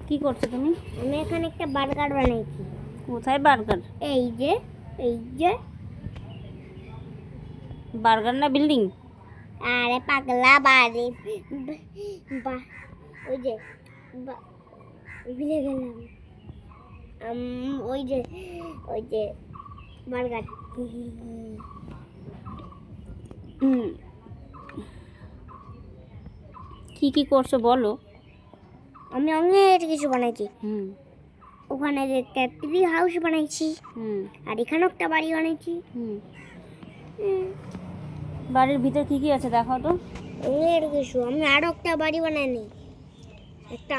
কি করছো তুমি? আমি এখানে একটা বার্গার বানাইছি। কোথায় বার্গার? এই যে বার্গার না বিল্ডিং? আরে পাগলা বাড়ি ওই যে ভুলে গেলাম। ওই যে বার্গার। কি কি করছো বলো? আমি অনেক কিছু বানাইছি। ওখানে যে ট্রি হাউস বানাইছি, আর এখানেও একটা বাড়ি বানাইছি। বাড়ির ভিতর কি কি আছে দেখাও তো। অনেক কিছু। আমি আরো একটা বাড়ি বানাইনি,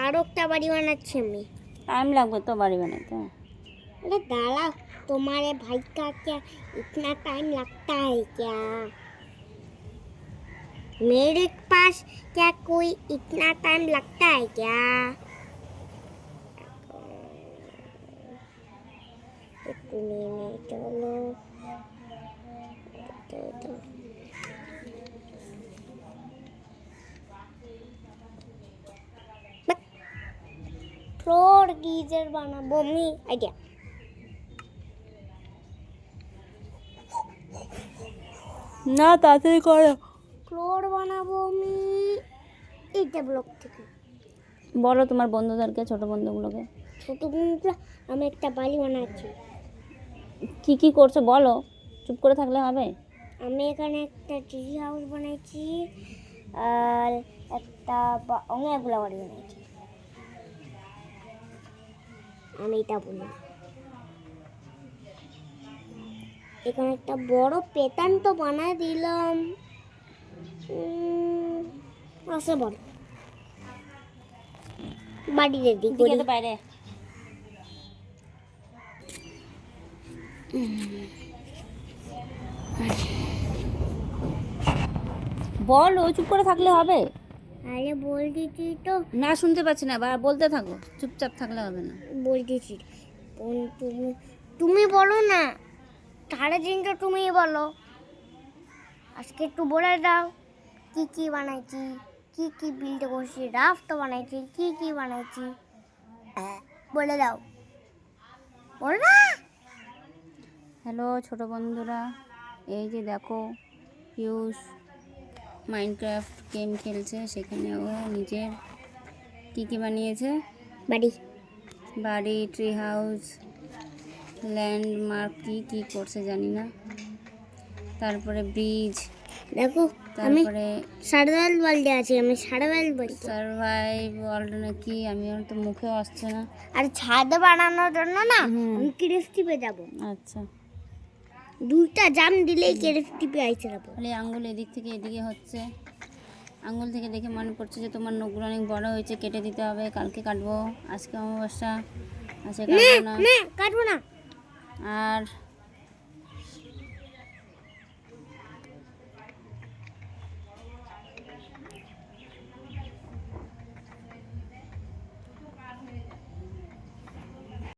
আরো একটা বাড়ি বানাচ্ছি আমি। टाइम লাগবে তো বাড়ি বানাতে। अरे दादा, तुम्हारे भाई का क्या इतना टाइम लगता है क्या? मेरे पास क्या कोई इतना टाइम लगता है क्या? एक मिनट चलो। फ्लोर गीजर बनाबो मी आइडिया। না তাড়াতাড়ি করো। ফ্লোর বানাবো আমি এইটা ব্লক থেকে। বলো তোমার বন্ধুদেরকে, ছোট বন্ধুগুলোকে। ছোট বন্ধুরা, আমি একটা বাড়ি বানাচ্ছি। কি কি করছো বলো, চুপ করে থাকলে হবে? আমি এখানে একটা ট্রি হাউস বানাইছি, আর একটা অনেকগুলো বাড়ি বানাইছি। আমি এটা বলি, এখানে একটা বড় পেতান তো বানায় দিলাম। আসে বড় বাড়ি রেডি করি। বাইরে বলো, চুপ করে থাকলে হবে? আরে বলতেছি তো। না শুনতে পাচ্ছি না, বলতে থাকো, চুপচাপ থাকলে হবে না। বলতেছি তুমি বলো না, সাড়ে দিনটা তুমিই বলো। আজকে একটু বলে দাও কি কি বানাইছি, কি কি বিল্ড করছি, রাফট বানাইছি, কি কি বানাইছি বলে দাও, বলো না। হ্যালো ছোট বন্ধুরা, এই যে দেখো পিউষ মাইনক্রাফট গেম খেলছে, সেখানে ও নিজের কী কী বানিয়েছে। বাড়ি, ট্রি হাউস, ল্যান্ডমার্ক কি করছে জানি না, তারপরে ব্রিজ, দেখো তারপরে সার্ভাইভাল ওয়ার্ল্ডে আছি। আমি সার্ভাইভ ওয়ার্ল্ড নাকি, আমি আর তো মুখেও আসছে না। আর ছাদ বানানোর জন্য না আমি ক্রেস্টিপে যাব। আচ্ছা, দুইটা জাম দিলেই ক্রেস্টিপে আইছে যাব। খালি আঙ্গুল এদিক থেকে এদিকে হচ্ছে। আঙ্গুল থেকে দেখে মনে পড়ছে যে তোমার নখগুলো অনেক বড় হয়েছে, কেটে দিতে হবে। কালকে কাটবো, আজকে অমাবস্যা আছে, কাটবো না। কাটবো না। আর